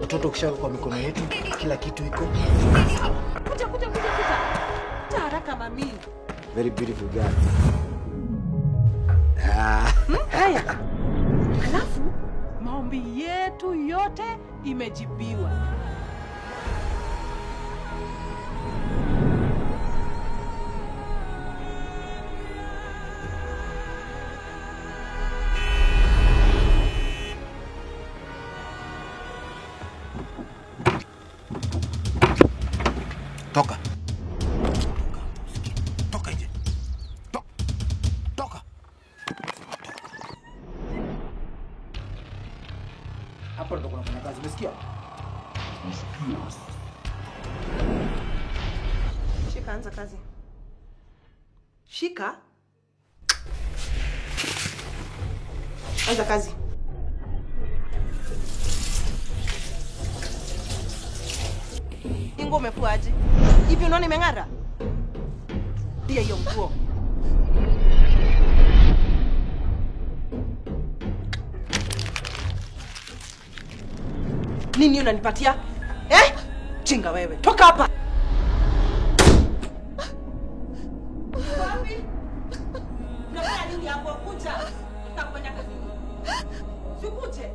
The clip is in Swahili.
Mtoto kisharuka kwa mikono yetu, kila kitu iko. Kuja. Haraka mami. Very beautiful girl. Haya. Alafu maombi yetu yote imejibiwa. Toka. Toka nje. Toka. Hapo ndo kuna fanya kazi, umesikia? Shika, anza kazi. Shika. Anza kazi. Ingo umefuaje? Hivi unaona imeng'ara? Pia hiyo nguo. Nini unanipatia? Chinga wewe. Toka hapa. Wapi? Unafanya nini hapo? Kuja. Nitakufanya kazi. Sikuje.